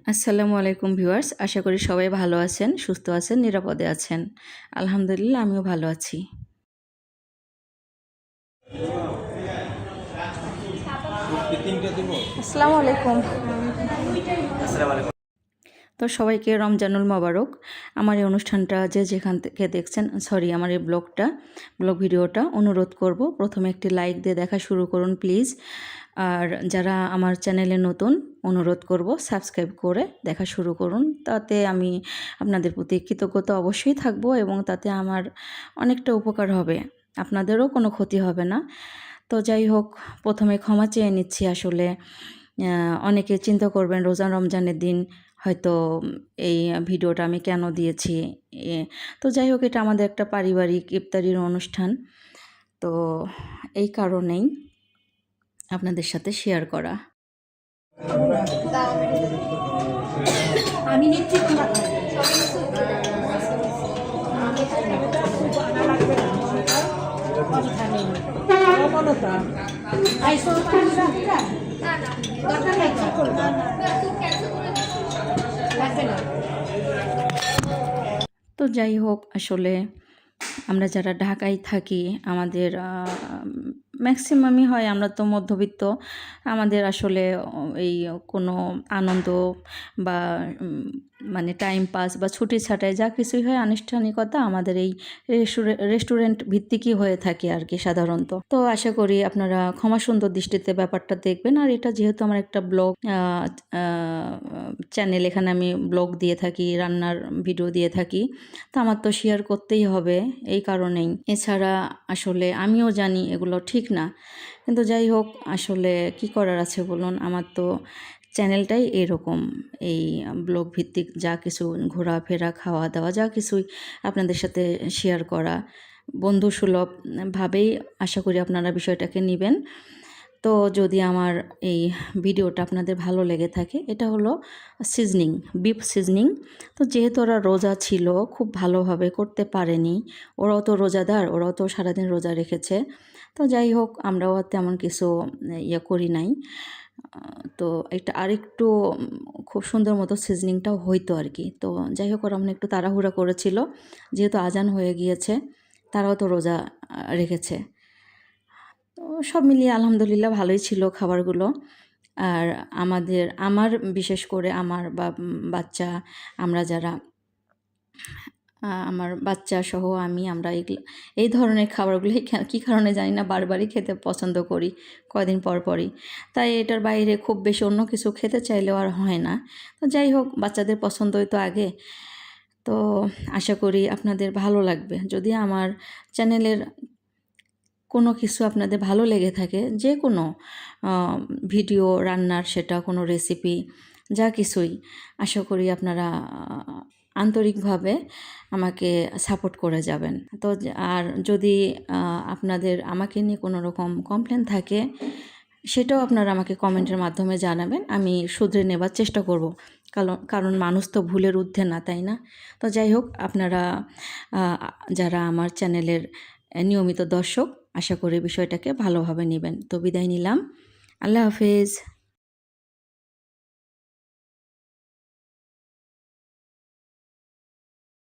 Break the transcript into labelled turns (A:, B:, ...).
A: আসসালামু আলাইকুম ভিউয়ার্স, আশা করি সবাই ভালো আছেন, সুস্থ আছেন, নিরাপদে আছেন। আলহামদুলিল্লাহ আমিও ভালো আছি। আসসালামু আলাইকুম। তো সবাইকে রমজানুল মোবারক। আমার এই অনুষ্ঠানটা যেখান থেকে দেখছেন, আমার এই ব্লগ ভিডিওটা অনুরোধ করব প্রথমে একটি লাইক দিয়ে দেখা শুরু করুন প্লিজ। আর যারা আমার চ্যানেলে নতুন, অনুরোধ করব সাবস্ক্রাইব করে দেখা শুরু করুন। তাতে আমি আপনাদের প্রতি কৃতজ্ঞতা অবশ্যই থাকবো এবং তাতে আমার অনেকটা উপকার হবে, আপনাদেরও কোনো ক্ষতি হবে না। তো যাই হোক, প্রথমে ক্ষমা চেয়ে নিচ্ছি। আসলে অনেকে চিন্তা করবেন রমজানের দিন হয়তো এই ভিডিওটা আমি কেন দিয়েছি। তো যাই হোক, এটা আমাদের একটা পারিবারিক ইফতারির অনুষ্ঠান, তো এই কারণেই আপনাদের সাথে শেয়ার করা। আমি নিচ্ছি তো যাই হোক, আসলে আমরা যারা ঢাকায় থাকি, আমাদের ম্যাক্সিমামই হয় আমরা তো মধ্যবিত্ত। আমাদের আসলে এই কোনো আনন্দ বা মানে টাইম পাস বা ছুটি ছাটাই যা কিছুই হয়, আনুষ্ঠানিকতা আমাদের এই রেস্টুরেন্ট ভিত্তিকই হয়ে থাকে আর কি সাধারণত। তো আশা করি আপনারা ক্ষমা সুন্দর দৃষ্টিতে ব্যাপারটা দেখবেন। আর এটা যেহেতু আমার একটা ব্লগ চ্যানেল, এখানে আমি ব্লগ দিয়ে থাকি, রান্নার ভিডিও দিয়ে থাকি, তো আমার তো শেয়ার করতেই হবে এই কারণেই। এছাড়া আসলে আমিও জানি এগুলো ঠিক না, কিন্তু যাই হোক, আসলে কি করার আছে বলুন। আমার তো চ্যানেলটাই এরকম, এই ব্লগ ভিত্তিক যা কিছু ঘোরাফেরা, খাওয়া দাওয়া যা কিছুই আপনাদের সাথে শেয়ার করা, বন্ধুসুলভভাবেই আশা করি আপনারা বিষয়টাকে নেবেন। তো যদি আমার এই ভিডিওটা আপনাদের ভালো লেগে থাকে, এটা হলো বিফ সিজনিং। তো যেহেতু ওরা রোজা ছিল, খুব ভালোভাবে করতে পারেনি, ওরাও তো রোজাদার, ওরাও তো সারাদিন রোজা রেখেছে। তো যাই হোক, আমরাও তেমন কিছু করি নাই। তো এটা আরেকটু খুব সুন্দর মতো সিজনিংটাও হইতো আর কি। তো যাই হোক, ওরা একটু তাড়াহুড়া করেছিল, যেহেতু আজান হয়ে গিয়েছে, তারাও তো রোজা রেখেছে। তো সব মিলিয়ে আলহামদুলিল্লাহ ভালোই ছিল খাবারগুলো। আর আমার বিশেষ করে আমার বাচ্চা, আমরা যারা আমার বাচ্চা সহ আমরা এই ধরনের খাবারগুলোই কী কারণে জানি না বারবারই খেতে পছন্দ করি, কয়দিন পর পরই। তাই এটার বাইরে খুব বেশি অন্য কিছু খেতে চাইলেও আর হয় না। তো যাই হোক, বাচ্চাদের পছন্দই তো আগে। তো আশা করি আপনাদের ভালো লাগবে। যদি আমার চ্যানেলের কোনো কিছু আপনাদের ভালো লেগে থাকে, যে কোনো ভিডিও রান্নার, সেটা কোনো রেসিপি, যা কিছুই, আশা করি আপনারা আন্তরিকভাবে আমাকে সাপোর্ট করে যাবেন। তো আর যদি আপনাদের আমাকে নিয়ে কোনো রকম কমপ্লেন থাকে, সেটাও আপনারা আমাকে কমেন্টের মাধ্যমে জানাবেন, আমি শুধরে নেবার চেষ্টা করব। কারণ মানুষ তো ভুলের ঊর্ধ্বে না, তাই না? তো যাই হোক, আপনারা যারা আমার চ্যানেলের নিয়মিত দর্শক, আশা করি বিষয়টাকে ভালোভাবে নেবেন। তো বিদায় নিলাম, আল্লাহ হাফেজ।